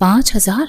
5,000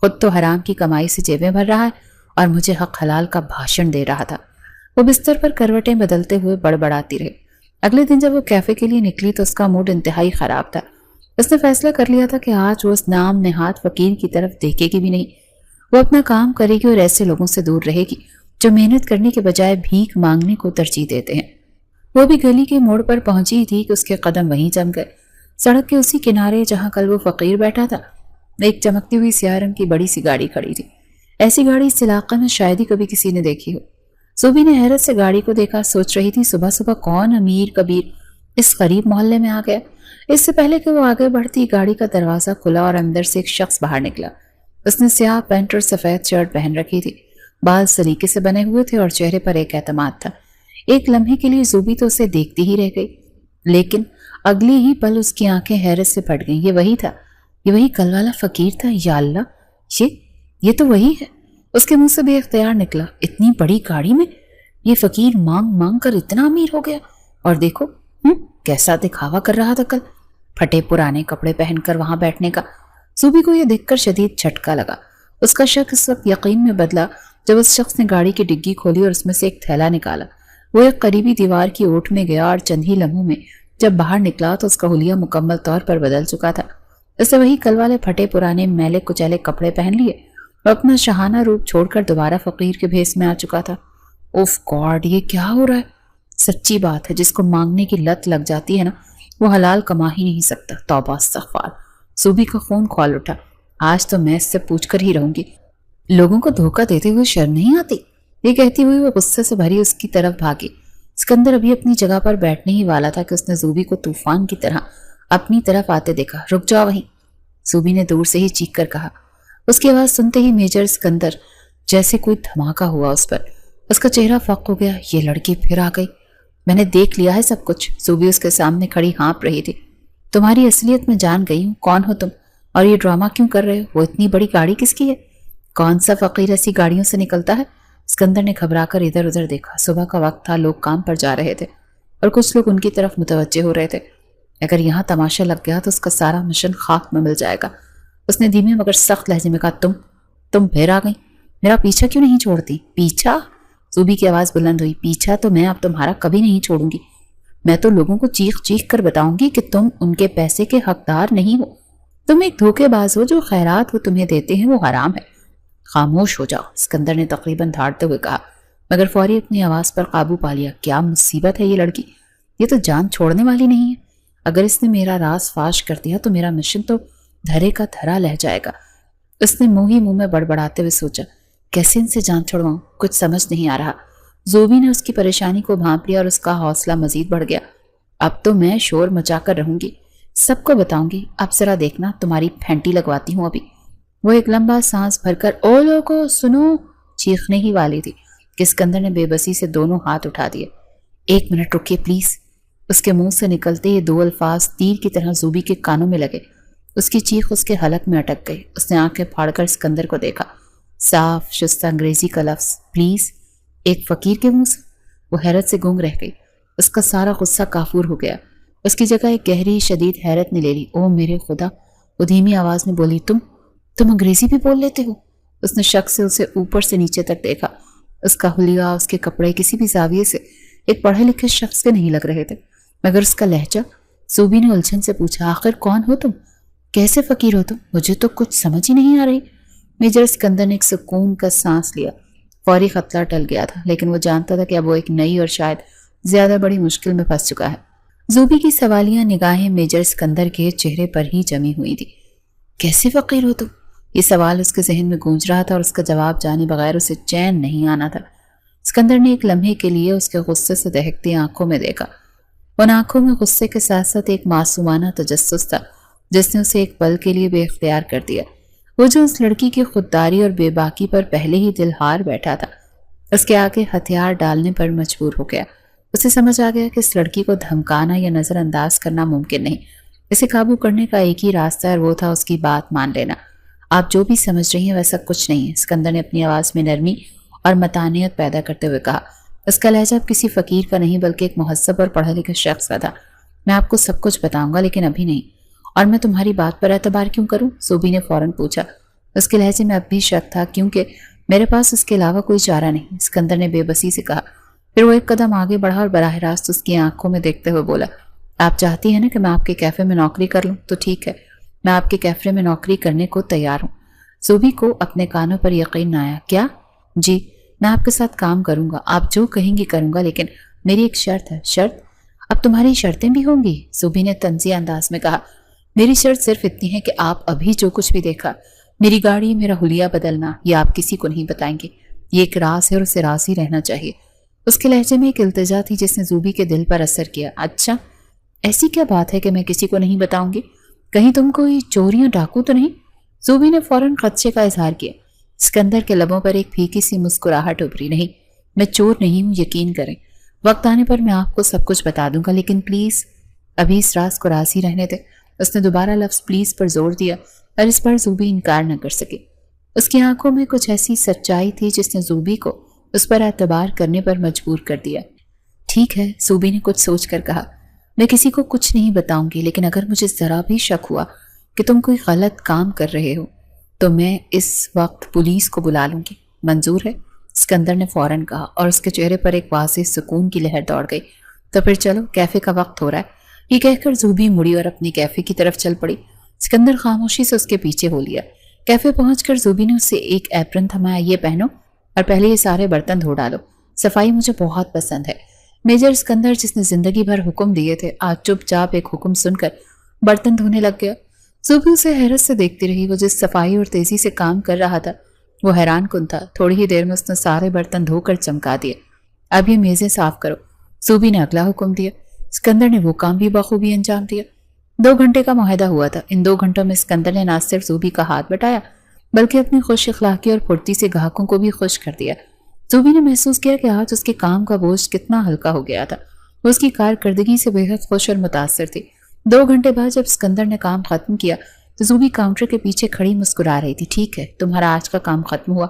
خود تو حرام کی کمائی سے جیبیں بھر رہا ہے اور مجھے حق حلال کا بھاشن دے رہا تھا۔ وہ بستر پر کروٹیں بدلتے ہوئے بڑبڑاتی رہی۔ اگلے دن جب وہ کیفے کے لیے نکلی تو اس کا موڈ انتہائی خراب تھا۔ اس نے فیصلہ کر لیا تھا کہ آج وہ اس نام نہاد فقیر کی طرف دیکھے گی بھی نہیں۔ وہ اپنا کام کرے گی اور ایسے لوگوں سے دور رہے گی جو محنت کرنے کے بجائے بھیک مانگنے کو ترجیح دیتے ہیں۔ وہ بھی گلی کے موڑ پر پہنچی تھی کہ اس کے قدم وہیں جم گئے۔ سڑک کے اسی کنارے جہاں کل وہ فقیر بیٹھا تھا، ایک چمکتی ہوئی سیاہ رنگ کی بڑی سی گاڑی کھڑی تھی۔ ایسی گاڑی اس علاقے میں شاید ہی کبھی کسی نے دیکھی ہو۔ زوبی نے حیرت سے گاڑی کو دیکھا، سوچ رہی تھی صبح صبح کون امیر کبیر اس غریب محلے میں آ گیا۔ اس سے پہلے کہ وہ آگے بڑھتی، گاڑی کا دروازہ کھلا اور اندر سے ایک شخص باہر نکلا۔ اس نے سیاہ پینٹ اور سفید شرٹ پہن رکھی تھی، بال سلیقے سے بنے ہوئے تھے اور چہرے پر ایک اعتماد تھا۔ ایک لمحے کے لیے زوبی تو اسے دیکھتی ہی رہ گئی، لیکن اگلی ہی پل اس کی آنکھیں حیرت سے پھٹ گئیں۔ یہ وہی تھا، یہ وہی کل والا فقیر تھا۔ یا اللہ، یہ تو وہی ہے۔ اس کے منہ سے بے اختیار نکلا، اتنی بڑی گاڑی میں یہ فقیر مانگ مانگ کر اتنا امیر ہو گیا۔ اور دیکھو کیسا دکھاوا کر رہا تھا کل، پھٹے پرانے کپڑے پہن کر وہاں بیٹھنے کا۔ زوبی کو یہ دیکھ کر شدید جھٹکا لگا۔ اس کا شک اس وقت یقین میں بدلا جب اس شخص نے گاڑی کی ڈگی کھولی اور اس میں سے ایک تھیلا نکالا۔ وہ ایک قریبی دیوار کی اوٹ میں گیا اور چند ہی لمحوں میں جب باہر نکلا تو اس کا حلیہ مکمل طور پر بدل چکا تھا۔ اس نے وہی کل والے پھٹے پرانے میلے کچیلے کپڑے پہن لیے اور اپنا شاہانہ روپ چھوڑ کر دوبارہ فقیر کے بھیس میں آ چکا تھا۔ اوف گاڈ، یہ کیا ہو رہا ہے؟ سچی بات ہے، جس کو مانگنے کی لت لگ جاتی ہے نا، وہ حلال کما ہی نہیں سکتا۔ توبہ استغفار۔ زوبی کا خون کھول اٹھا۔ آج تو میں اس سے پوچھ کر ہی رہوں گی، لوگوں کو دھوکہ دیتے ہوئے شرم نہیں آتی؟ یہ کہتی ہوئی وہ غصے سے بھری اس کی طرف بھاگی۔ اسکندر ابھی اپنی جگہ پر بیٹھنے ہی والا تھا کہ اس نے زوبی کو طوفان کی طرح اپنی طرف آتے دیکھا۔ رک جاؤ وہیں، زوبی نے دور سے ہی چیخ کر کہا۔ اس کی آواز سنتے ہی میجر اسکندر جیسے کوئی دھماکہ ہوا اس پر۔ اس کا چہرہ فق ہو گیا۔ یہ لڑکی پھر آ گئی، میں نے دیکھ لیا ہے سب کچھ۔ زوبی اس کے سامنے کھڑی ہانپ رہی تھی۔ تمہاری اصلیت میں جان گئی ہوں، کون ہو تم اور یہ ڈرامہ کیوں کر رہے ہو؟ وہ اتنی بڑی گاڑی کس کی ہے؟ کون سا فقیر ایسی گاڑیوں سے نکلتا ہے؟ اسکندر نے گھبرا کر ادھر ادھر دیکھا۔ صبح کا وقت تھا، لوگ کام پر جا رہے تھے اور کچھ لوگ ان کی طرف متوجہ ہو رہے تھے۔ اگر یہاں تماشا لگ گیا تو اس کا سارا مشن خاک میں مل جائے گا۔ اس نے دھیمے مگر سخت لہجے میں کہا، تم پھر آ گئی، میرا پیچھا کیوں نہیں چھوڑتی؟ پیچھا؟ زوبی کی آواز بلند ہوئی۔ پیچھا تو میں اب تمہارا کبھی نہیں چھوڑوں گی۔ میں تو لوگوں کو چیخ چیخ کر بتاؤں گی کہ تم ان کے پیسے کے حقدار نہیں ہو، تم ایک دھوکے باز ہو، جو خیرات وہ تمہیں دیتے ہیں وہ حرام ہے۔ خاموش ہو جاؤ، اسکندر نے تقریباً دھاڑتے ہوئے کہا، مگر فوری اپنی آواز پر قابو پا لیا۔ کیا مصیبت ہے یہ لڑکی، یہ تو جان چھوڑنے والی نہیں ہے۔ اگر اس نے میرا راز فاش کر دیا تو میرا مشن تو دھرے کا دھرا لہ جائے گا۔ اس نے منہ ہی منہ میں بڑبڑاتے ہوئے سوچا، کیسے ان سے جان چھڑواؤں، کچھ سمجھ نہیں آ رہا۔ زوبی نے اس کی پریشانی کو بھانپ لیا اور اس کا حوصلہ مزید بڑھ گیا۔ اب تو میں شور مچا کر رہوں گی، سب کو بتاؤں گی، اب ذرا دیکھنا تمہاری پھینٹی لگواتی ہوں ابھی۔ وہ ایک لمبا سانس بھر کر او لوگو سنو چیخنے ہی والی تھی کہ اسکندر نے بے بسی سے دونوں ہاتھ اٹھا دیے۔ ایک منٹ رکیے پلیز۔ اس کے منہ سے نکلتے یہ دو الفاظ تیر کی طرح زوبی کے کانوں میں لگے۔ اس کی چیخ اس کے حلق میں اٹک گئی۔ اس نے آنکھیں پھاڑ کر اسکندر کو دیکھا۔ صاف شستہ انگریزی کا لفظ پلیز ایک فقیر کے منہ سے؟ وہ حیرت سے گونگ رہ گئی۔ اس کا سارا غصہ کافور ہو گیا۔ اس کی جگہ ایک گہری شدید حیرت نے لے لی۔ او میرے خدا، وہ دھیمی آواز میں بولی، تم انگریزی بھی بول لیتے ہو؟ اس نے شک سے اسے اوپر سے نیچے تک دیکھا۔ اس کا حلیہ، اس کے کپڑے کسی بھی زاویے سے ایک پڑھے لکھے شخص کے نہیں لگ رہے تھے، مگر اس کا لہجہ۔ زوبی نے الجھن سے پوچھا، آخر کون ہو تم؟ کیسے فقیر ہو تم؟ مجھے تو کچھ سمجھ ہی نہیں آ رہی۔ میجر اسکندر نے ایک سکون کا سانس لیا۔ فوری خطرہ ٹل گیا تھا، لیکن وہ جانتا تھا کہ اب وہ ایک نئی اور شاید زیادہ بڑی مشکل میں پھنس چکا ہے۔ زوبی کی سوالیہ نگاہیں میجر اسکندر کے چہرے پر ہی جمی ہوئی تھی۔ کیسے فقیر ہو تم؟ یہ سوال اس کے ذہن میں گونج رہا تھا اور اس کا جواب جانے بغیر اسے چین نہیں آنا تھا۔ اسکندر نے ایک لمحے کے لیے اس کے غصے سے دہکتی آنکھوں میں دیکھا۔ ان آنکھوں میں غصے کے ساتھ ساتھ ایک معصومانہ تجسس تھا جس نے اسے ایک پل کے لیے بے اختیار کر دیا۔ وہ جو اس لڑکی کی خودداری اور بے باکی پر پہلے ہی دل ہار بیٹھا تھا، اس کے آگے ہتھیار ڈالنے پر مجبور ہو گیا۔ اسے سمجھ آ گیا کہ اس لڑکی کو دھمکانا یا نظر انداز کرنا ممکن نہیں۔ اسے قابو کرنے کا ایک ہی راستہ ہے اور وہ تھا اس کی بات مان لینا۔ آپ جو بھی سمجھ رہی ہیں ویسا کچھ نہیں ہے، اسکندر نے اپنی آواز میں نرمی اور متانیت پیدا کرتے ہوئے کہا۔ اس کا لہجہ اب کسی فقیر کا نہیں بلکہ ایک مہذب اور پڑھے لکھے شخص کا تھا۔ میں آپ کو سب کچھ بتاؤں گا لیکن ابھی نہیں۔ اور میں تمہاری بات پر اعتبار کیوں کروں؟ زوبی نے فوراً پوچھا۔ اس کے لہجے میں اب بھی شک تھا کیونکہ میرے پاس اس کے علاوہ کوئی چارہ نہیں، اسکندر نے بے بسی سے کہا۔ پھر وہ ایک قدم آگے بڑھا اور براہ راست اس کی آنکھوں میں دیکھتے ہوئے بولا، آپ چاہتی ہیں نا کہ میں آپ کے کیفے میں نوکری کر لوں؟ تو ٹھیک ہے، میں آپ کے کیفے میں نوکری کرنے کو تیار ہوں۔ زوبی کو اپنے کانوں پر یقین نہ آیا۔ کیا؟ جی، میں آپ کے ساتھ کام کروں گا، آپ جو کہیں گی کروں گا، لیکن میری ایک شرط ہے۔ شرط؟ اب تمہاری شرطیں بھی ہوں گی؟ زوبی نے طنزیہ انداز میں کہا۔ میری شرط صرف اتنی ہے کہ آپ ابھی جو کچھ بھی دیکھا، میری گاڑی، میرا حلیہ بدلنا، یہ آپ کسی کو نہیں بتائیں گے۔ یہ ایک راز ہے اور اسے راز ہی رہنا چاہیے۔ اس کے لہجے میں ایک التجا تھی جس نے زوبی کے دل پر اثر کیا۔ اچھا، ایسی کیا بات ہے کہ میں کسی کو نہیں بتاؤں گی؟ کہیں تم کوئی چوریاں ڈاکو تو نہیں؟ زوبی نے فوراً خدشے کا اظہار کیا۔ اسکندر کے لبوں پر ایک پھیکی سی مسکراہٹ ابھری۔ نہیں، میں چور نہیں ہوں، یقین کریں، وقت آنے پر میں آپ کو سب کچھ بتا دوں گا، لیکن پلیز ابھی اس راز کو راز ہی رہنے دیں۔ اس نے دوبارہ لفظ پلیز پر زور دیا اور اس پر زوبی انکار نہ کر سکی۔ اس کی آنکھوں میں کچھ ایسی سچائی تھی جس نے زوبی کو اس پر اعتبار کرنے پر مجبور کر دیا۔ ٹھیک ہے، زوبی نے کچھ سوچ کر کہا، میں کسی کو کچھ نہیں بتاؤں گی، لیکن اگر مجھے ذرا بھی شک ہوا کہ تم کوئی غلط کام کر رہے ہو تو میں اس وقت پولیس کو بلا لوں گی۔ منظور ہے؟ اسکندر نے فوراً کہا اور اس کے چہرے پر ایک واضح سکون کی لہر دوڑ گئی۔ تو پھر چلو، کیفے کا وقت ہو رہا ہے۔ یہ کہہ کر زوبی مڑی اور اپنی کیفے کی طرف چل پڑی۔ اسکندر خاموشی سے اس کے پیچھے ہو لیا۔ کیفے پہنچ کر زوبی نے اس سے ایک ایپرن تھمایا۔ یہ پہنو اور پہلے یہ سارے برتن دھو ڈالو، صفائی مجھے بہت پسند ہے۔ میجر اسکندر، جس نے زندگی بھر حکم دیے تھے، آج چپ چاپ ایک حکم سن کر برتن دھونے لگ گیا۔ زوبی اسے حیرت سے دیکھتی رہی۔ وہ جس صفائی اور تیزی سے کام کر رہا تھا وہ حیران کن تھا۔ تھوڑی ہی دیر میں اس نے سارے برتن دھو کر چمکا دیے۔ اب یہ میزیں صاف کرو۔ زوبی نے اگلا حکم دیا۔ اسکندر نے وہ کام بھی بخوبی انجام دیا۔ 2 گھنٹے کا معاہدہ ہوا تھا۔ ان 2 گھنٹوں میں اسکندر نے نہ صرف زوبی کا ہاتھ بٹایا بلکہ اپنی خوش اخلاقی اور پھرتی سے گاہکوں کو بھی خوش کر دیا۔ زوبی نے محسوس کیا کہ آج اس کے کام کا بوجھ کتنا ہلکا ہو گیا تھا۔ وہ اس کی کارکردگی سے بے حد خوش اور متاثر تھی۔ 2 گھنٹے بعد جب اسکندر نے کام ختم کیا تو زوبی کاؤنٹر کے پیچھے کھڑی مسکرا رہی تھی۔ ٹھیک ہے، تمہارا آج کا کام ختم ہوا۔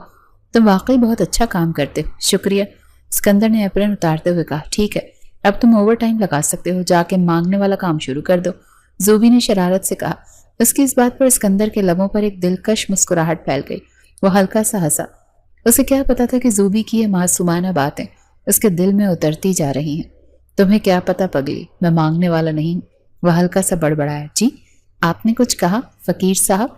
تم واقعی بہت اچھا کام کرتے ہو۔ شکریہ، اسکندر نے اپرن اتارتے ہوئے کہا۔ ٹھیک ہے، اب تم اوور ٹائم لگا سکتے ہو، جا کے مانگنے والا کام شروع کر دو، زوبی نے شرارت سے کہا۔ اس کی اس بات پر اسکندر کے لبوں پر ایک دلکش مسکراہٹ پھیل گئی۔ وہ ہلکا سا ہنسا۔ اسے کیا پتا تھا کہ زوبی کی یہ معصومانہ باتیں اس کے دل میں اترتی جا رہی ہیں۔ تمہیں کیا پتا پگلی، میں مانگنے والا نہیں۔ وہ ہلکا سا بڑبڑایا۔ جی، آپ نے کچھ کہا فقیر صاحب؟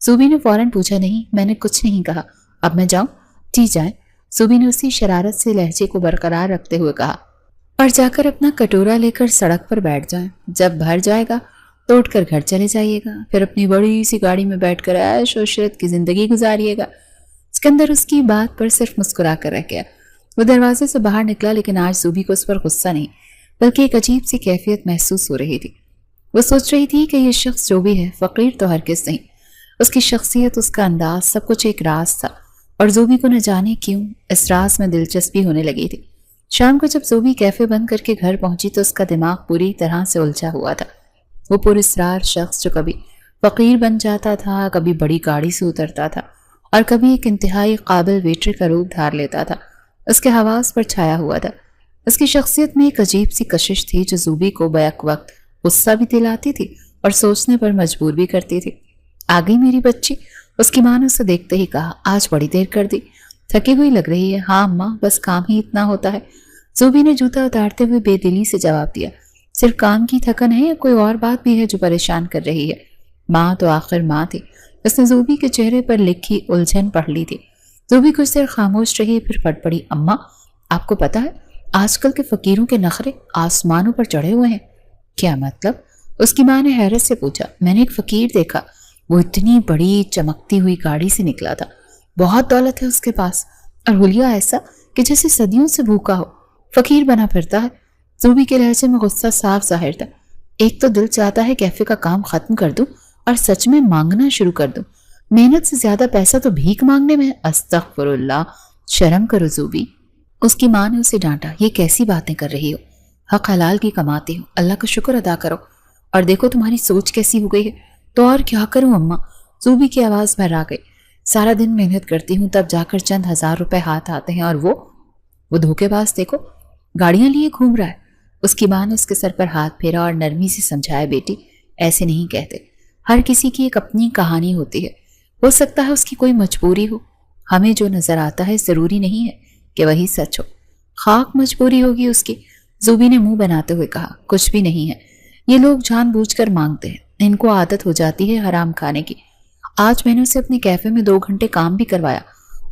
زوبی نے فوراً پوچھا۔ نہیں، میں نے کچھ نہیں کہا۔ اب میں جاؤں؟ جی جائیں، زوبی نے اسی شرارت سے لہجے کو برقرار رکھتے ہوئے کہا، اور جا کر اپنا کٹورا لے کر سڑک پر بیٹھ جائیں۔ جب بھر جائے گا تو اٹھ کر گھر چلے جائیے گا، پھر اپنی بڑی سی گاڑی میں بیٹھ کر عیش و عشرت کی زندگی گزاریے گا۔ اسکندر اس کی بات پر صرف مسکرا کر رہ گیا۔ وہ دروازے سے باہر نکلا، لیکن آج زوبی کو اس پر غصہ نہیں بلکہ ایک عجیب سی کیفیت محسوس ہو رہی تھی۔ وہ سوچ رہی تھی کہ یہ شخص جو بھی ہے فقیر تو ہرگز نہیں۔ اس کی شخصیت، اس کا انداز، سب کچھ ایک راز تھا، اور زوبی کو نہ جانے کیوں اس راز میں دلچسپی ہونے لگی تھی۔ شام کو جب زوبی کیفے بند کر کے گھر پہنچی تو اس کا دماغ پوری طرح سے الجھا ہوا تھا۔ وہ پراسرار شخص جو کبھی فقیر بن جاتا تھا، کبھی بڑی گاڑی سے اترتا تھا اور کبھی ایک انتہائی قابل ویٹر کا روپ دھار لیتا تھا، اس کے حواس پر چھایا ہوا تھا۔ اس کی شخصیت میں ایک عجیب سی کشش تھی جو زوبی کو بیک وقت غصہ بھی دلاتی تھی اور سوچنے پر مجبور بھی کرتی تھی۔ آ گئی میری بچی، اس کی ماں نے اسے دیکھتے ہی کہا۔ آج بڑی دیر کر دی، تھکی ہوئی لگ رہی ہے۔ ہاں اماں، بس کام ہی اتنا ہوتا ہے، زوبی نے جوتا اتارتے ہوئے بے دلی سے جواب دیا۔ صرف کام کی تھکن ہے یا کوئی اور بات بھی ہے جو پریشان کر رہی ہے؟ ماں تو آخر ماں تھی۔ اس نے زوبی کے چہرے پر لکھی الجھن پڑھ لی تھی۔ زوبی کچھ دیر خاموش رہی، پھر پھٹ پڑی۔ اماں، آپ کو پتا ہے آج کل کے فقیروں کے نخرے آسمانوں پر چڑھے ہوئے ہیں۔ کیا مطلب؟ اس کی ماں نے حیرت سے پوچھا۔ میں نے ایک فقیر دیکھا، وہ اتنی بڑی چمکتی ہوئی گاڑی سے نکلا تھا، بہت دولت ہے اس کے پاس، اور حلیہ ایسا کہ جیسے صدیوں سے بھوکا ہو، فقیر بنا پھرتا ہے۔ زوبی کے لہجے میں غصہ صاف ظاہر تھا۔ ایک تو دل چاہتا ہے کیفے کا کام ختم کر دوں اور سچ میں مانگنا شروع کر دوں، محنت سے زیادہ پیسہ تو بھیک مانگنے میں۔ استغفر اللہ، شرم کرو زوبی۔ اس کی ماں نے اسے ڈانٹا۔ یہ کیسی باتیں کر رہی ہو؟ حق حلال کی کماتے ہو، اللہ کا شکر ادا کرو، اور دیکھو تمہاری سوچ کیسی ہو گئی ہے۔ تو اور کیا کروں اماں؟ زوبی کی آواز بھر آ گئی۔ سارا دن محنت کرتی ہوں، تب جا کر چند 1000 روپے ہاتھ آتے ہیں، اور وہ دھوکے باز دیکھو گاڑیاں لیے گھوم رہا ہے۔ اس کی ماں نے اس کے سر پر ہاتھ پھیرا اور نرمی سے سمجھایا، بیٹی ایسے نہیں کہتے، ہر کسی کی ایک اپنی کہانی ہوتی ہے، ہو سکتا ہے اس کی کوئی مجبوری ہو، ہمیں جو نظر آتا ہے ضروری نہیں ہے کہ وہی سچ ہو۔ خاک مجبوری ہوگی اس کی، زوبی نے منہ بناتے ہوئے کہا۔ کچھ بھی نہیں ہے، یہ لوگ جان بوجھ کر مانگتے ہیں، ان کو عادت ہو جاتی ہے حرام کھانے کی۔ آج میں نے اسے اپنے کیفے میں 2 گھنٹے کام بھی کروایا،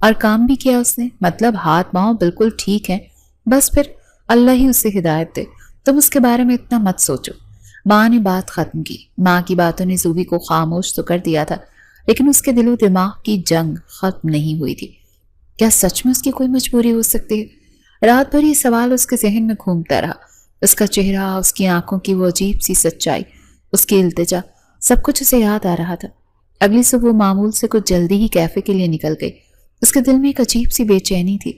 اور کام بھی کیا اس نے، مطلب ہاتھ پاؤں بالکل ٹھیک ہیں، بس پھر اللہ ہی اسے ہدایت دے، تم اس کے بارے میں اتنا مت سوچو۔ ماں نے بات ختم کی۔ ماں کی باتوں نے زوبی کو خاموش تو کر دیا تھا، لیکن اس کے دل و دماغ کی جنگ ختم نہیں ہوئی تھی۔ کیا سچ میں اس کی کوئی مجبوری ہو سکتی ہے؟ رات بھر یہ سوال اس کے ذہن میں گھومتا رہا۔ اس کا چہرہ، اس کی آنکھوں کی وہ عجیب سی سچائی، اس کی التجا، سب کچھ اسے یاد آ رہا تھا۔ اگلی صبح وہ معمول سے کچھ جلدی ہی کیفے کے لیے نکل گئی۔ اس کے دل میں ایک عجیب سی بے چینی تھی۔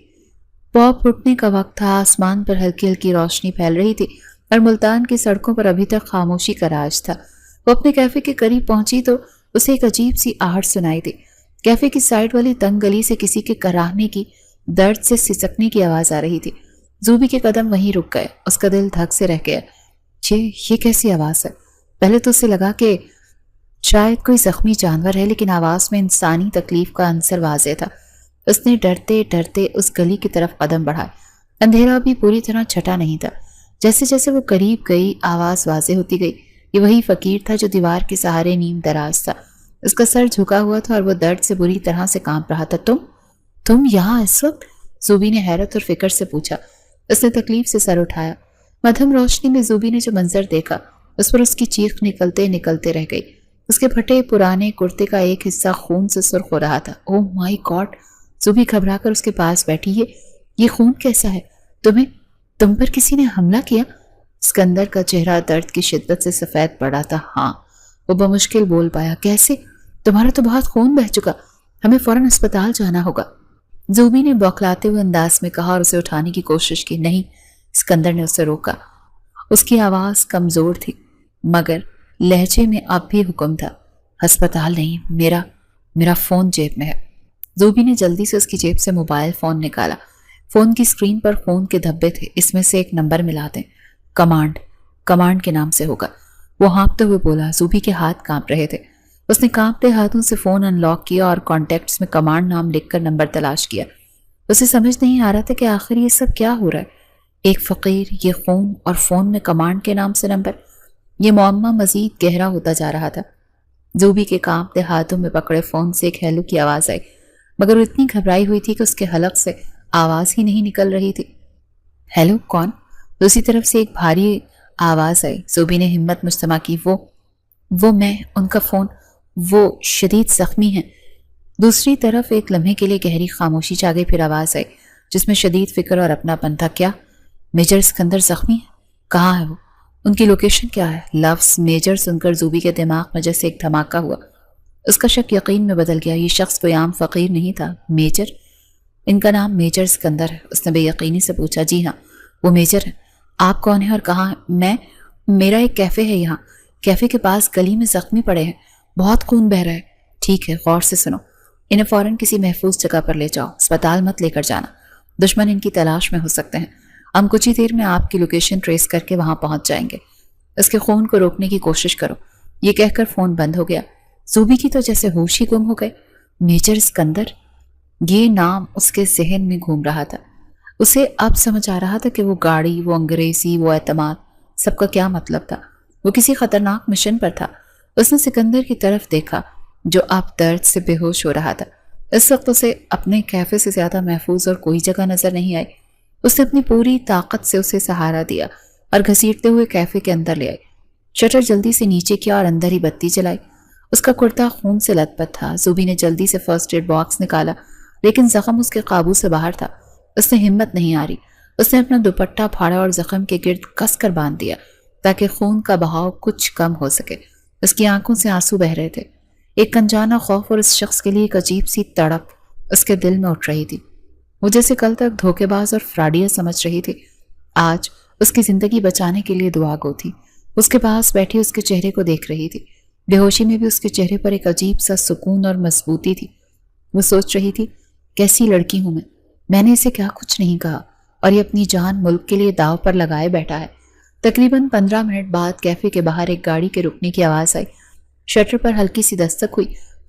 پاپ اٹھنے کا وقت تھا، آسمان پر ہلکی ہلکی روشنی پھیل رہی تھی، اور ملتان کی سڑکوں پر ابھی تک خاموشی کا راج تھا۔ وہ اپنے کیفے کے قریب پہنچی تو اسے ایک عجیب سی آہٹ سنائی دی۔ کیفے کی سائڈ والی تنگ گلی سے کسی کے کراہنے کی، درد سے سسکنے کی آواز آ رہی تھی۔ زوبی کے قدم وہیں رک گئے، اس کا دل دھک سے رہ گیا۔ یہ کیسی آواز ہے؟ پہلے تو اسے لگا کہ شاید کوئی زخمی جانور ہے، لیکن آواز میں انسانی تکلیف کا عنصر واضح تھا۔ اس نے ڈرتے ڈرتے اس گلی کی طرف قدم بڑھائے۔ اندھیرا بھی پوری طرح چھٹا نہیں تھا۔ جیسے جیسے وہ قریب گئی، آواز واضح ہوتی گئی۔ یہ وہی فقیر تھا جو دیوار کے سہارے نیم دراز تھا۔ اس کا سر جھکا ہوا تھا اور وہ درد سے بری طرح سے کانپ رہا تھا۔ تم یہاں اس وقت؟ زوبی نے حیرت اور فکر سے پوچھا۔ اس نے تکلیف سے سر اٹھایا۔ مدھم روشنی میں زوبی نے جو منظر دیکھا، اس پر اس کی چیخ نکلتے نکلتے رہ گئی۔ اس کے پھٹے پرانے کرتے کا ایک حصہ خون سے سرخ ہو رہا تھا۔ اوہ مائی گاڈ! زوبی گھبرا کر اس کے پاس بیٹھی۔ یہ خون کیسا ہے؟ تم پر کسی نے حملہ کیا؟ اسکندر کا چہرہ درد کی شدت سے سفید پڑا تھا۔ ہاں، وہ بمشکل بول پایا۔ کیسے؟ تمہارا تو بہت خون بہہ چکا، ہمیں فوراً اسپتال جانا ہوگا۔ زوبی نے بوکھلاتے ہوئے انداز میں کہا اور اسے اٹھانے کی کوشش کی۔ نہیں، اسکندر نے اسے روکا۔ اس کی آواز کمزور تھی، مگر لہجے میں اب بھی حکم تھا۔ ہسپتال نہیں، میرا فون جیب میں ہے۔ زوبی نے جلدی سے اس کی جیب سے موبائل فون نکالا۔ فون کی اسکرین پر خون کے دھبے تھے، اس میں سے ایک نمبر ملا دیں۔ کمانڈ کے نام سے ہوگا۔ وہ ہانپتے ہوئے بولا۔ زوبی کے ہاتھ کانپ رہے تھے۔ اس نے کانپتے ہاتھوں سے فون ان لاک کیا اور کانٹیکٹس میں کمانڈ نام لکھ کر نمبر تلاش کیا۔ اسے سمجھ نہیں آ رہا تھا کہ آخر یہ سب کیا ہو رہا ہے۔ ایک فقیر، یہ خون، اور فون میں کمانڈ کے نام سے نمبر۔ یہ معمہ مزید گہرا ہوتا جا رہا تھا۔ زوبی کے کانپتے ہاتھوں میں پکڑے فون سے ایک ہیلو کی آواز آئی، مگر وہ اتنی گھبرائی ہوئی تھی کہ اس کے حلق سے آواز ہی نہیں نکل رہی تھی۔ ہیلو، کون؟ دوسری طرف سے ایک بھاری آواز آئی۔ زوبی نے ہمت مجتمع کی۔ وہ میں، ان کا فون، وہ شدید زخمی ہیں۔ دوسری طرف ایک لمحے کے لیے گہری خاموشی چھا گئی، پھر آواز آئی جس میں شدید فکر اور اپناپن تھا۔ کیا میجر اسکندر زخمی ہے؟ کہاں ہے وہ؟ ان کی لوکیشن کیا ہے؟ لفظ میجر سن کر زوبی کے دماغ میں جیسے ایک دھماکہ ہوا۔ اس کا شک یقین میں بدل گیا۔ یہ شخص کوئی عام فقیر نہیں تھا۔ میجر؟ ان کا نام میجر اسکندر ہے۔ اس نے بے یقینی سے پوچھا۔ جی ہاں، وہ میجر ہے۔ آپ کون ہیں اور کہاں ہیں؟ میرا ایک کیفے ہے یہاں، کیفے کے پاس گلی میں زخمی پڑے ہیں، بہت خون بہ رہا ہے۔ ٹھیک ہے، غور سے سنو، انہیں فوراً کسی محفوظ جگہ پر لے جاؤ، اسپتال مت لے کر جانا، دشمن ان کی تلاش میں ہو سکتے ہیں۔ ہم کچھ ہی دیر میں آپ کی لوکیشن ٹریس کر کے وہاں پہنچ جائیں گے۔ اس کے خون کو روکنے کی کوشش کرو۔ یہ کہہ کر فون بند ہو گیا۔ زوبی کی تو جیسے ہوش ہی گم ہو گئے۔ میجر اسکندر، یہ نام اس کے ذہن میں گھوم رہا تھا۔ اسے اب سمجھ آ رہا تھا کہ وہ گاڑی، وہ انگریزی، وہ اعتماد، سب کا کیا مطلب تھا۔ وہ کسی خطرناک مشن پر تھا۔ اس نے سکندر کی طرف دیکھا جو اب درد سے بے ہوش ہو رہا تھا۔ اس وقت اسے اپنے کیفے سے زیادہ محفوظ اور کوئی جگہ نظر نہیں آئی۔ اس نے اپنی پوری طاقت سے اسے سہارا دیا اور گھسیٹتے ہوئے کیفے کے اندر لے آئی۔ شٹر جلدی سے نیچے کیا اور اندر ہی بتی جلائی۔ اس کا کرتا خون سے لت پت تھا۔ زوبی نے جلدی سے فرسٹ ایڈ باکس نکالا، لیکن زخم اس کے قابو سے باہر تھا۔ اس نے ہمت نہیں آ رہی۔ اس نے اپنا دوپٹہ پھاڑا اور زخم کے گرد کس کر باندھ دیا تاکہ خون کا بہاؤ کچھ کم ہو سکے۔ اس کی آنکھوں سے آنسو بہ رہے تھے۔ ایک انجانہ خوف اور اس شخص کے لیے ایک عجیب سی تڑپ اس کے دل میں اٹھ رہی تھی۔ وہ جیسے کل تک دھوکے باز اور فراڈیہ سمجھ رہی تھی، آج اس کی زندگی بچانے کے لیے دعا گو تھی۔ اس کے پاس بیٹھی اس کے چہرے کو دیکھ رہی تھی۔ بے ہوشی میں بھی اس کے چہرے پر ایک عجیب سا سکون اور مضبوطی تھی۔ وہ سوچ رہی تھی، کیسی لڑکی ہوں میں نے اسے کیا کچھ نہیں کہا اور یہ اپنی جان ملک کے لیے داؤ پر لگائے بیٹھا ہے۔ تقریباً 15 منٹ بعد کیفے کے باہر ایک گاڑی کے رکنے کی آواز آئی۔ شٹر پر ہلکی سی دستک ہوئی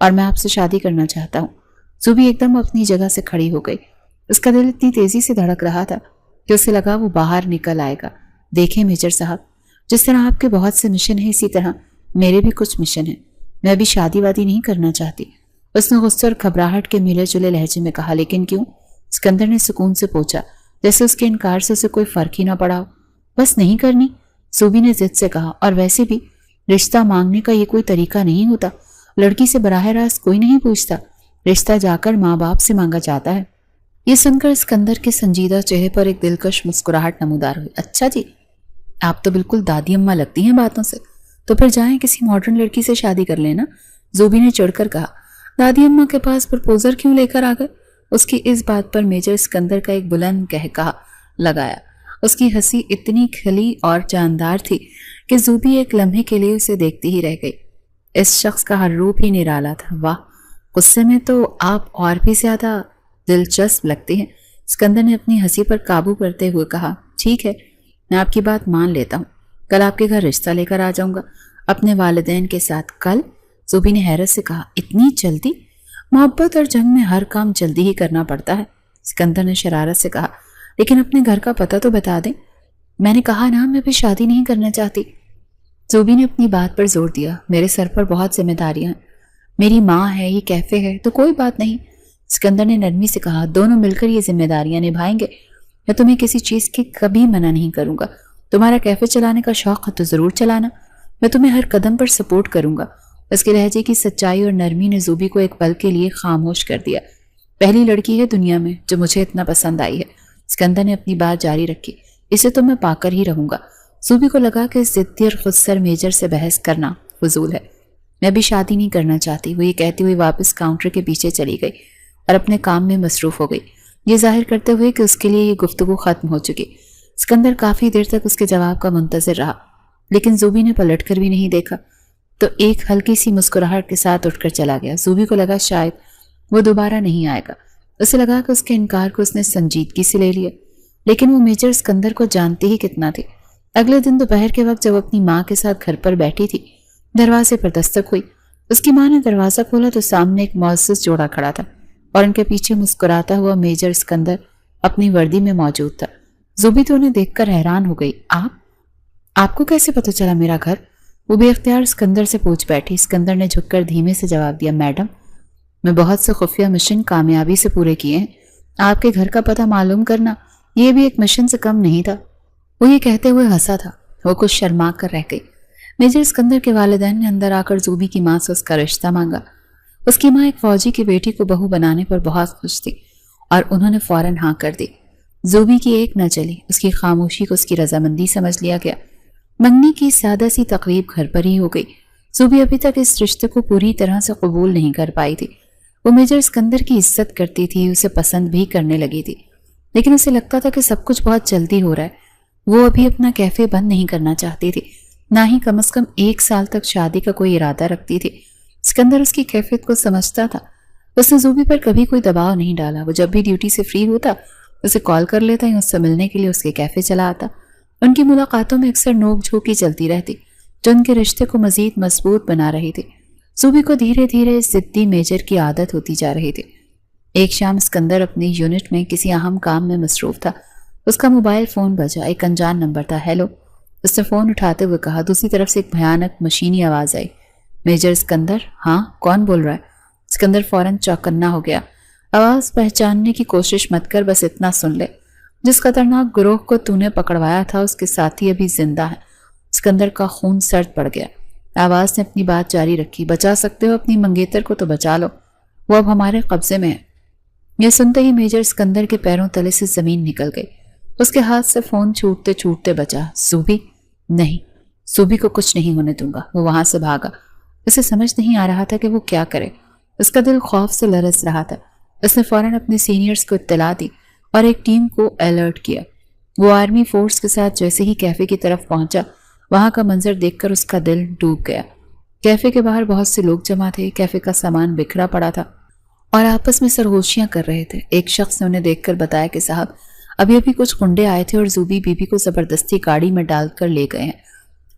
اور میں آپ سے شادی کرنا چاہتا ہوں۔ زوبی ایک دم اپنی جگہ سے کھڑی ہو گئی۔ اس کا دل اتنی تیزی سے دھڑک رہا تھا کہ اسے لگا وہ باہر نکل آئے گا۔ دیکھیں میجر صاحب، جس طرح آپ کے بہت سے مشن ہیں، اسی طرح میرے بھی کچھ مشن ہیں۔ میں ابھی شادی وادی نہیں کرنا چاہتی، اس نے غصے اور گھبراہٹ کے ملے جلے لہجے میں کہا۔ لیکن کیوں؟ اسکندر نے سکون سے پوچھا، جیسے اس کے انکار سے اسے کوئی فرق ہی نہ پڑا ہو۔ بس نہیں کرنی، زوبی نے ضد سے کہا، اور ویسے بھی رشتہ مانگنے کا یہ کوئی طریقہ نہیں ہوتا۔ لڑکی سے براہ راست کوئی نہیں پوچھتا، رشتہ جا کر ماں باپ سے مانگا جاتا ہے۔ یہ سن کر اسکندر کے سنجیدہ چہرے پر ایک دلکش مسکراہٹ نمودار ہوئی۔ اچھا جی، آپ تو بالکل دادی اماں لگتی ہیں باتوں سے، تو پھر جائیں کسی ماڈرن لڑکی سے شادی کر لینا، زوبی نے چڑھ کر کہا۔ دادی اماں کے پاس پرپوزر کیوں لے کر آ گئے؟ اس کی اس بات پر میجر اسکندر کا ایک بلند قہقہہ لگایا۔ اس کی ہنسی اتنی کھلی اور جاندار تھی کہ زوبی ایک لمحے کے لیے اسے دیکھتی ہی رہ گئی۔ اس شخص کا ہر روپ ہی نرالا تھا۔ واہ، غصے میں تو آپ اور بھی زیادہ دلچسپ لگتے ہیں، اسکندر نے اپنی ہنسی پر قابو کرتے ہوئے کہا۔ ٹھیک ہے، میں آپ کی بات مان لیتا ہوں، کل آپ کے گھر رشتہ لے کر آ جاؤں گا اپنے والدین کے ساتھ۔ کل؟ زوبی نے حیرت سے کہا، اتنی جلدی؟ محبت اور جنگ میں ہر کام جلدی ہی کرنا پڑتا ہے، اسکندر نے شرارت سے کہا۔ لیکن اپنے گھر کا پتہ تو بتا دیں۔ میں نے کہا نا، میں بھی شادی نہیں کرنا چاہتی، زوبی نے اپنی بات پر زور دیا۔ میرے سر پر بہت ذمہ داریاں ہیں، میری ماں ہے، یہ کیفے ہے، تو کوئی بات نہیں، اسکندر نے نرمی سے کہا۔ دونوں مل کر یہ ذمہ داریاں نبھائیں گے۔ میں تمہیں کسی چیز کی کبھی منع نہیں کروں گا۔ تمہارا کیفے چلانے کا شوق ہے تو ضرور چلانا، میں تمہیں ہر قدم پر سپورٹ کروں گا۔ اس کے لہجے کی سچائی اور نرمی نے زوبی کو ایک پل کے لیے خاموش کر دیا۔ پہلی لڑکی ہے دنیا میں جو مجھے اتنا پسند آئی ہے، اسکندر نے اپنی بات جاری رکھی۔ اسے تو میں پا کر ہی رہوں گا۔ زوبی کو لگا کہ ضدی اور خودسر میجر سے بحث کرنا فضول ہے۔ میں بھی شادی نہیں کرنا چاہتی، وہ یہ کہتی ہوئی واپس کاؤنٹر کے پیچھے چلی گئی اور اپنے کام میں مصروف ہو گئی، یہ ظاہر کرتے ہوئے کہ اس کے لیے یہ گفتگو ختم ہو چکی۔ اسکندر کافی دیر تک اس کے جواب کا منتظر رہا، لیکن زوبی نے پلٹ کر بھی نہیں دیکھا، تو ایک ہلکی سی مسکراہٹ کے ساتھ اٹھ کر چلا گیا۔ زوبی کو لگا شاید وہ دوبارہ نہیں آئے گا۔ اسے لگا کہ اس کے انکار کو اس نے سنجیدگی سے لے لیا، لیکن وہ میجر اسکندر کو جانتی ہی کتنا تھی۔ اگلے دن دوپہر کے وقت جب اپنی ماں کے ساتھ گھر پر بیٹھی تھی، دروازے پر دستک ہوئی۔ اس کی ماں نے دروازہ کھولا تو سامنے ایک معزز جوڑا کھڑا تھا اور ان کے پیچھے مسکراتا ہوا میجر اسکندر اپنی وردی میں موجود تھا۔ زوبی تو انہیں دیکھ کر حیران ہو گئی۔ آپ کو کیسے پتہ چلا میرا گھر؟ وہ بے اختیار اسکندر سے پوچھ بیٹھی۔ اسکندر نے جھک کر دھیمے سے جواب دیا، میڈم، میں بہت سے خفیہ مشن کامیابی سے پورے کیے ہیں، آپ کے گھر کا پتہ معلوم کرنا یہ بھی ایک مشن سے کم نہیں تھا۔ وہ یہ کہتے ہوئے ہنسا تھا۔ وہ کچھ شرما کر رہ گئی۔ میجر اسکندر کے والدین نے اندر آ کر زوبی کی ماں سے اس کا رشتہ مانگا۔ اس کی ماں ایک فوجی کی بیٹی کو بہو بنانے پر بہت خوش تھی اور انہوں نے فوراً ہاں کر دی۔ زوبی کی ایک نہ چلی، اس کی خاموشی کو اس کی رضامندی سمجھ لیا گیا۔ منگنی کی سادہ سی تقریب گھر پر ہی ہو گئی۔ زوبی ابھی تک اس رشتے کو پوری طرح سے قبول نہیں کر پائی تھی۔ وہ میجر اسکندر کی عزت کرتی تھی، اسے پسند بھی کرنے لگی تھی، لیکن اسے لگتا تھا کہ سب کچھ بہت جلدی ہو رہا ہے۔ وہ ابھی اپنا کیفے بند نہیں کرنا چاہتی تھی، نہ ہی کم از کم 1 سال تک شادی کا کوئی ارادہ رکھتی تھی۔ اسکندر اس کی کیفیت کو سمجھتا تھا۔ اس نے زوبی پر کبھی کوئی دباؤ نہیں ڈالا۔ وہ جب بھی ڈیوٹی سے فری ہوتا اسے کال کر لیتا یا اس سے ملنے کے لیے اس کے کیفے چلا آتا۔ ان کی ملاقاتوں میں اکثر نوک جھوک ہی چلتی رہتی جو ان کے رشتے کو مزید مضبوط بنا رہی تھی۔ زوبی کو دھیرے دھیرے ضدی میجر کی عادت ہوتی جا رہی تھی۔ ایک شام اسکندر اپنی یونٹ میں کسی اہم کام میں مصروف تھا۔ اس کا موبائل فون بجا، ایک انجان نمبر تھا۔ ہیلو، اس نے فون اٹھاتے ہوئے کہا۔ دوسری طرف سے ایک بھیانک مشینی آواز آئی، میجر اسکندر؟ ہاں، کون بول رہا ہے؟ اسکندر فوراً چوکنا ہو گیا۔ آواز پہچاننے کی کوشش مت کر، بس اتنا سن لے، جس خطرناک گروہ کو تو نے پکڑوایا تھا اس کے ساتھی ابھی زندہ ہیں۔ اسکندر کا خون سرد پڑ گیا۔ آواز نے اپنی بات جاری رکھی، بچا سکتے ہو اپنی منگیتر کو تو بچا لو، وہ اب ہمارے قبضے میں ہے۔ یہ سنتے ہی میجر اسکندر کے پیروں تلے سے زمین نکل گئی۔ اس کے ہاتھ سے فون چھوٹتے چھوٹتے بچا۔ زوبی؟ نہیں، زوبی کو کچھ نہیں ہونے دوں گا۔ وہ وہاں سے بھاگا۔ اسے سمجھ نہیں آ رہا تھا کہ وہ کیا کرے۔ اس کا دل خوف سے لرز رہا تھا۔ اس نے فوراً اپنے سینئرز کو اطلاع دی اور ایک ٹیم کو الرٹ کیا۔ وہ آرمی فورس کے ساتھ جیسے ہی کیفے کی طرف پہنچا، وہاں کا منظر دیکھ کر اس کا دل ڈوب گیا۔ کیفے کے باہر بہت سے لوگ جمع تھے، کیفے کا سامان بکھرا پڑا تھا اور آپس میں سرگوشیاں کر رہے تھے۔ ایک شخص نے انہیں دیکھ کر بتایا کہ صاحب، ابھی کچھ گنڈے آئے تھے اور زوبی بی بی کو زبردستی گاڑی میں ڈال کر لے گئے ہیں۔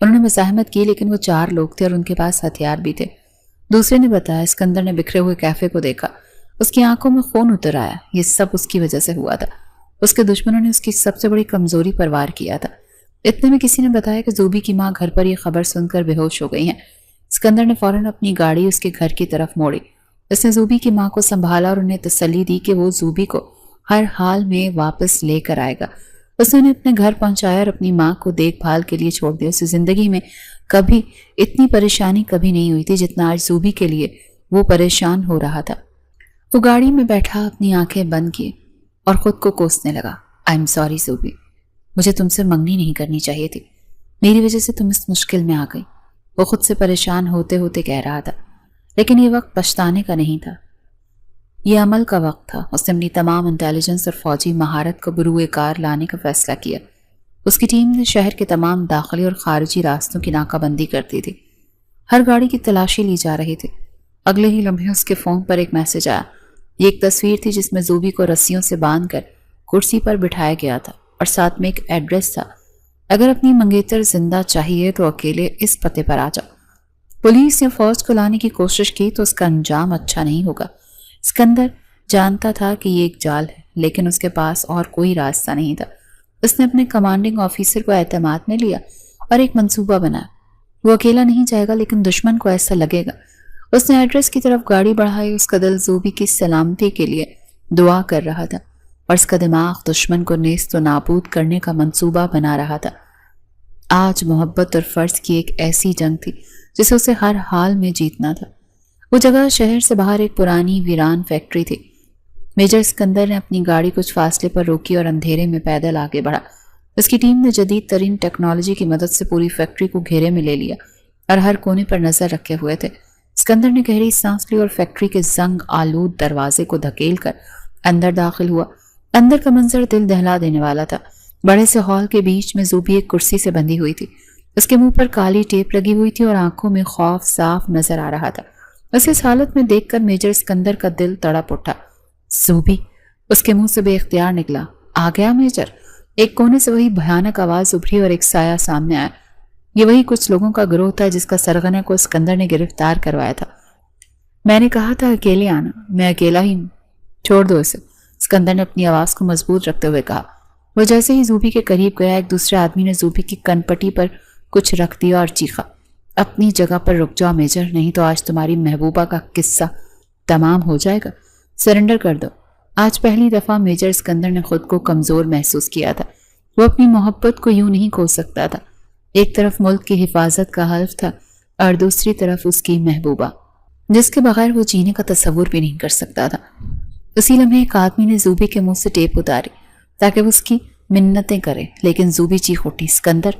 انہوں نے مزاحمت کی، لیکن وہ 4 لوگ تھے اور ان کے پاس ہتھیار بھی تھے۔ دوسرے نے بتایا اسکندر نے بکھرے ہوئے کیفے کو دیکھا، اس کی آنکھوں میں خون اتر آیا۔ یہ سب اس کی وجہ سے ہوا تھا، اس کے دشمنوں نے اس کی سب سے بڑی کمزوری پر وار کیا تھا۔ اتنے میں کسی نے بتایا کہ زوبی کی ماں گھر پر یہ خبر سن کر بے ہوش ہو گئی ہیں۔ اسکندر نے فوراً اپنی گاڑی اس کے گھر کی طرف موڑی۔ اس نے زوبی کی ماں کو سنبھالا اور انہیں تسلی دی کہ وہ زوبی کو ہر حال میں واپس لے کر آئے گا۔ اس نے انہیں اپنے گھر پہنچایا اور اپنی ماں کو دیکھ بھال کے لیے چھوڑ دیا۔ اسے زندگی میں کبھی اتنی پریشانی کبھی نہیں ہوئی تھی جتنا آج زوبی کے لیے وہ پریشان ہو رہا تھا۔ وہ گاڑی میں بیٹھا اپنی آنکھیں بند کیے اور خود کو کوسنے لگا۔ آئی ایم سوری زوبی، مجھے تم سے منگنی نہیں کرنی چاہیے تھی، میری وجہ سے تم اس مشکل میں آ گئی۔ وہ خود سے پریشان ہوتے ہوتے کہہ رہا تھا، لیکن یہ وقت پچھتانے کا نہیں تھا، یہ عمل کا وقت تھا۔ اس نے اپنی تمام انٹیلیجنس اور فوجی مہارت کو بروئے کار لانے کا فیصلہ کیا۔ اس کی ٹیم نے شہر کے تمام داخلی اور خارجی راستوں کی ناکہ بندی کرتی تھی، ہر گاڑی کی تلاشی لی جا رہی تھی۔ اگلے ہی لمحے اس کے فون پر ایک میسج آیا۔ یہ ایک تصویر تھی جس میں زوبی کو رسیوں سے باندھ کر کرسی پر بٹھایا گیا تھا اور ساتھ میں ایک ایڈریس تھا، اگر اپنی منگیتر زندہ چاہیے تو اکیلے اس پتے پر آ جاؤ۔ پولیس یا فوج کو لانے کی کوشش کی تو اس کا انجام اچھا نہیں ہوگا۔ اسکندر جانتا تھا کہ یہ ایک جال ہے، لیکن اس کے پاس اور کوئی راستہ نہیں تھا۔ اس نے اپنے کمانڈنگ آفیسر کو اعتماد میں لیا اور ایک منصوبہ بنایا۔ وہ اکیلا نہیں جائے گا، لیکن دشمن کو ایسا لگے گا۔ اس نے ایڈریس کی طرف گاڑی بڑھائی۔ اس کا دل زوبی کی سلامتی کے لیے دعا کر رہا تھا اور اس کا دماغ دشمن کو نیست و نابود کرنے کا منصوبہ بنا رہا تھا۔ آج محبت اور فرض کی ایک ایسی جنگ تھی جسے اسے ہر حال میں جیتنا تھا۔ وہ جگہ شہر سے باہر ایک پرانی ویران فیکٹری تھی۔ میجر اسکندر نے اپنی گاڑی کچھ فاصلے پر روکی اور اندھیرے میں پیدل آگے بڑھا۔ اس کی ٹیم نے جدید ترین ٹیکنالوجی کی مدد سے پوری فیکٹری کو گھیرے میں لے لیا اور ہر کونے پر نظر رکھے ہوئے تھے۔ اسکندر نے گہری سانس لی اور فیکٹری کے زنگ آلود دروازے کو دھکیل کر اندر داخل ہوا۔ اندر کا منظر دل دہلا دینے والا تھا۔ بڑے سے ہال کے بیچ میں زوبی ایک کرسی سے بندھی ہوئی تھی۔ اس کے منہ پر کالی ٹیپ لگی ہوئی تھی اور آنکھوں میں خوف صاف نظر آ رہا تھا۔ اسے اس حالت میں دیکھ کر میجر اسکندر کا دل تڑپ اٹھا۔ زوبی، اس کے منہ سے بے اختیار نکلا۔ آ گیا میجر؟ ایک کونے سے وہی بھیانک آواز ابھری اور ایک سایہ سامنے آیا۔ یہ وہی کچھ لوگوں کا گروہ تھا جس کا سرغنہ کو اسکندر نے گرفتار کروایا تھا۔ میں نے کہا تھا اکیلے آنا، میں اکیلا ہی ہوں، چھوڑ دو اسے، اسکندر نے اپنی آواز کو مضبوط رکھتے ہوئے کہا۔ وہ جیسے ہی زوبی کے قریب گیا، ایک دوسرے آدمی نے زوبی کی کن پٹی پر کچھ رکھ دیا اور چیخا، اپنی جگہ پر رک جاؤ میجر، نہیں تو آج تمہاری محبوبہ کا قصہ تمام ہو جائے گا، سرنڈر کر دو۔ آج پہلی دفعہ میجر اسکندر نے خود کو کمزور محسوس کیا تھا۔ وہ اپنی محبت کو یوں نہیں کھو سکتا تھا۔ ایک طرف ملک کی حفاظت کا حلف تھا اور دوسری طرف اس کی محبوبہ، جس کے بغیر وہ جینے کا تصور بھی نہیں کر سکتا تھا۔ اسی لمحے ایک آدمی نے زوبی کے منہ سے ٹیپ اتاری تاکہ وہ اس کی منتیں کرے، لیکن زوبی چیخ اٹھی، اسکندر،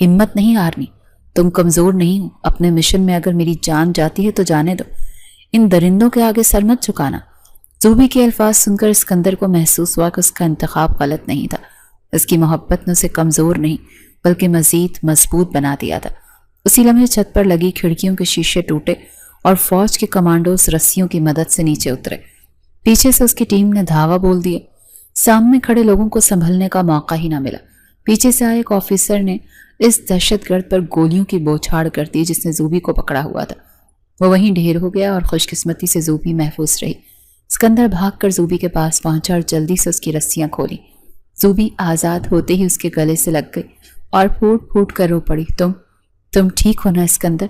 ہمت نہیں ہارنی، تم کمزور نہیں ہو، اپنے مشن میں اگر میری جان جاتی ہے تو جانے دو، ان درندوں کے آگے سر مت جھکانا۔ زوبی کے الفاظ سن کر اسکندر کو محسوس ہوا کہ اس کا انتخاب غلط نہیں تھا۔ اس کی محبت نے اسے کمزور نہیں بلکہ مزید مضبوط بنا دیا تھا۔ اسی لمحے چھت پر لگی کھڑکیوں کے شیشے ٹوٹے اور فوج کے کمانڈوز رسیوں کی مدد سے نیچے اترے۔ پیچھے سے اس کی ٹیم نے دھاوا بول دیا۔ سامنے کھڑے لوگوں کو سنبھلنے کا موقع ہی نہ ملا۔ پیچھے سے آئے ایک آفیسر نے اس دہشت گرد پر گولیوں کی بوچھاڑ کر دی جس نے زوبی کو پکڑا ہوا تھا۔ وہ وہیں ڈھیر ہو گیا اور خوش قسمتی سے زوبی محفوظ رہی۔ اسکندر بھاگ کر زوبی کے پاس پہنچا اور جلدی سے اس کی رسیاں کھولی۔ زوبی آزاد ہوتے ہی اس کے گلے سے لگ گئی اور پھوٹ پھوٹ کر رو پڑی۔ تم ٹھیک ہو نا اسکندر؟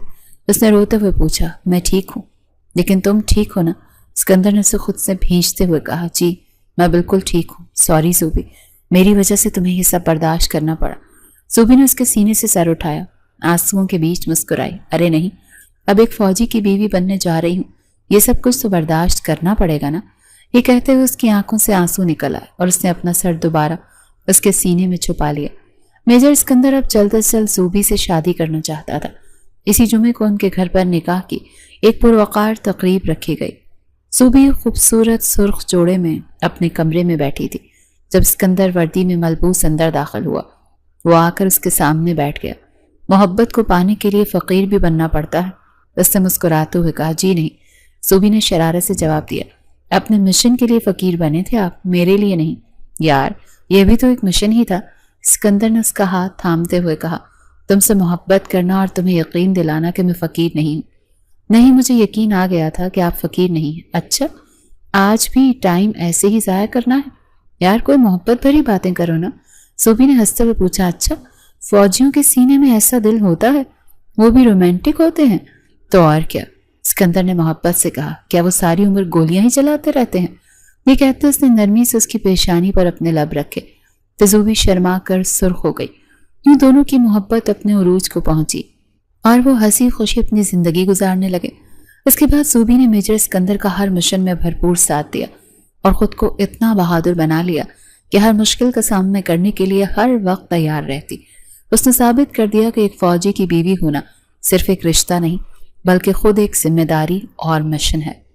اس نے روتے ہوئے پوچھا۔ میں ٹھیک ہوں، لیکن تم ٹھیک ہو نا؟ اسکندر نے اسے خود سے بھینچتے ہوئے کہا، جی میں بالکل ٹھیک ہوں، سوری زوبی، میری وجہ سے تمہیں یہ سب برداشت کرنا پڑا۔ زوبی نے اس کے سینے سے سر اٹھایا، آنسوؤں کے بیچ مسکرائی، ارے نہیں، اب ایک فوجی کی بیوی بننے جا رہی ہوں، یہ سب کچھ تو برداشت کرنا پڑے گا نا۔ یہ کہتے ہوئے اس کی آنکھوں سے آنسو نکل آئے اور اس نے اپنا سر دوبارہ اس کے سینے میں چھپا لیا۔ میجر اسکندر اب جلد از جلد زوبی سے شادی کرنا چاہتا تھا۔ اسی جمعے کو ان کے گھر پر نکاح کی ایک پروقار تقریب رکھی گئی۔ زوبی خوبصورت سرخ جوڑے میں اپنے کمرے میں بیٹھی تھی جب اسکندر وردی میں ملبوس اندر داخل ہوا۔ وہ آ کر اس کے سامنے بیٹھ گیا۔ محبت کو پانے کے لیے فقیر بھی بننا پڑتا ہے، اس نے مسکراتے ہوئے کہا۔ جی نہیں، زوبی نے شرارت سے جواب دیا، اپنے مشن کے لیے فقیر بنے تھے آپ، میرے لیے نہیں۔ یار یہ بھی تو ایک مشن ہی تھا، اسکندر نے اس کا ہاتھ تھامتے ہوئے کہا۔ تم سے محبت کرنا اور تمہیں یقین دلانا کہ میں فقیر نہیں ہوں۔ نہیں، مجھے یقین آ گیا تھا کہ آپ فقیر نہیں ہیں۔ اچھا، آج بھی ٹائم ایسے ہی ضائع کرنا ہے؟ یار کوئی محبت بھری باتیں کرو نا۔ زوبی نے ہنستے ہوئے پوچھا، اچھا فوجیوں کے سینے میں ایسا دل ہوتا ہے؟ وہ بھی رومانٹک ہوتے ہیں؟ تو اور کیا، اسکندر نے محبت سے کہا۔ کیا وہ ساری عمر گولیاں ہی چلاتے رہتے ہیں؟ یہ کہتے اس نے نرمی سے اس کی پیشانی پر اپنے لب رکھے تو زوبی شرما کر سرخ ہو گئی۔ یوں دونوں کی محبت اپنے عروج کو پہنچی اور وہ ہنسی خوشی اپنی زندگی گزارنے لگے۔ اس کے بعد زوبی نے میجر اسکندر کا ہر مشن میں بھرپور ساتھ دیا اور خود کو اتنا بہادر بنا لیا کہ ہر مشکل کا سامنا کرنے کے لیے ہر وقت تیار رہتی۔ اس نے ثابت کر دیا کہ ایک فوجی کی بیوی ہونا صرف ایک رشتہ نہیں بلکہ خود ایک ذمہ داری اور مشن ہے۔